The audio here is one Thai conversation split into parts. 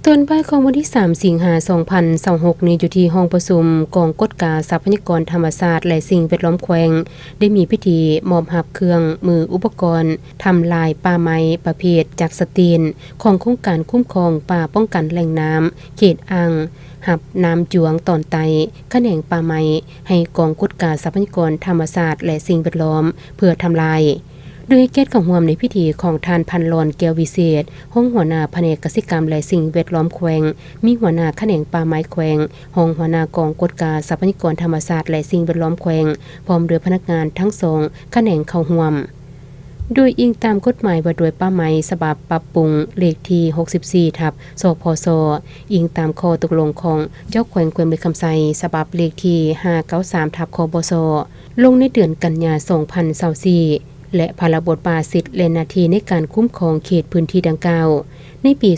ตอนบ่ายของวันที่3สิงหาคม2026นี้อยู่ที่ห้องประชุมกองกฎการทรัพยากรธรรมชาติและสิ่งแวดล้อมแขวงได้มีพิธีมอบรับเครื่องมืออุปกรณ์ทำลายป่าไม้ประเภทจักสตีนของโครงการคุ้มครองป่าป้องกันแหล่งน้ำเขตอ่างหับน้ำจวงตอนไตแขนงป่าไม้ให้กองกฎการทรัพยากรธรรมชาติและสิ่งแวดล้อมเพื่อทำลายโดยเกียรติของร่วมในพิธีของท่านพันลอนแก้ววิเศษห้องหัวหน้าแผนกกสิกรรมและสิ่งแวดล้อมแขวงมีหัวหน้าแขนงป่าไม้แขวงห้องหัวหน้ากองกฎการทรัพยากรธรรมชาติและสิ่งแวดล้อมแขวงพร้อมด้วยพนักงานทั้งสองแขนงเข้าร่วมโดยอิงตามกฎหมายว่าด้วยป่าไม้ฉบับปรับปรุงเลขที่64ทับสพสอิงตามข้อตกลงของเจ้าแขวงแขวงมีคำไซฉบับเลขที่593ทับคบสลงในเดือนกันยายน2024และพรบป่าสิทธิ์และหน้าที่ในการคุ้มครองเขตพื้นที่ดังกล่าวในปี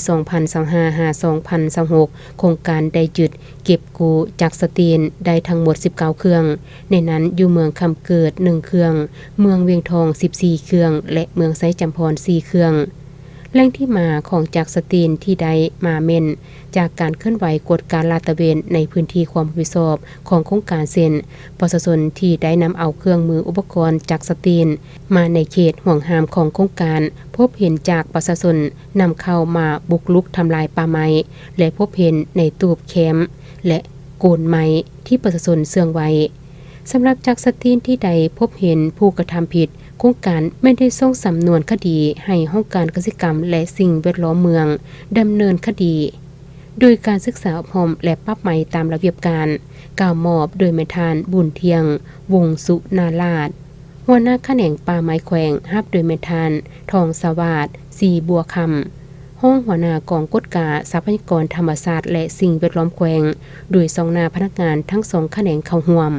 2025-2026 โครงการได้ยึดเก็บกู้จักสตีนได้ทั้งหมด19เครื่องในนั้นอยู่เมืองคำเกิด1เครื่องเมืองเวียงทอง14เครื่องและเมืองไซจำพร4เครื่องแหล่งที่มาของจักสตีนที่ได้มาเม่นจากการเคลื่อนไหวกฎการลาดตระเวนในพื้นที่ความรับผิดชอบของโครงการเซ็นประชาชนที่ได้นำเอาเครื่องมืออุปกรณ์จักสตีนมาในเขตห่วงห้ามของโครงการพบเห็นจากประชาชนนำเข้ามาบุกรุกทำลายป่าไม้และพบเห็นในตูบแคมป์และโกนไม้ที่ประชาชนเสื่องไว้สำหรับจักสตีนที่ใดพบเห็นผู้กระทำผิดโครงการไม่ได้ส่งสำนวนคดีให้ห้องการกสิกรรมและสิ่งแวดล้อมเมืองดำเนินคดีโดยการศึกษาอบรมและปรับใหม่ตามระเบียบการกล่าวมอบโดยแม่ทานบุญเทียงวงสุนาราชหัวหน้าแขนงป่าไม้แขวงรับโดยแม่ทานทองสวัสดิ์ศรีบัวคำห้องหัวหน้ากองกฎการทรัพยากรธรรมชาติและสิ่งแวดล้อมแขวงโดยทรงหน้าพนักงานทั้งสองแขนงเข้าร่วม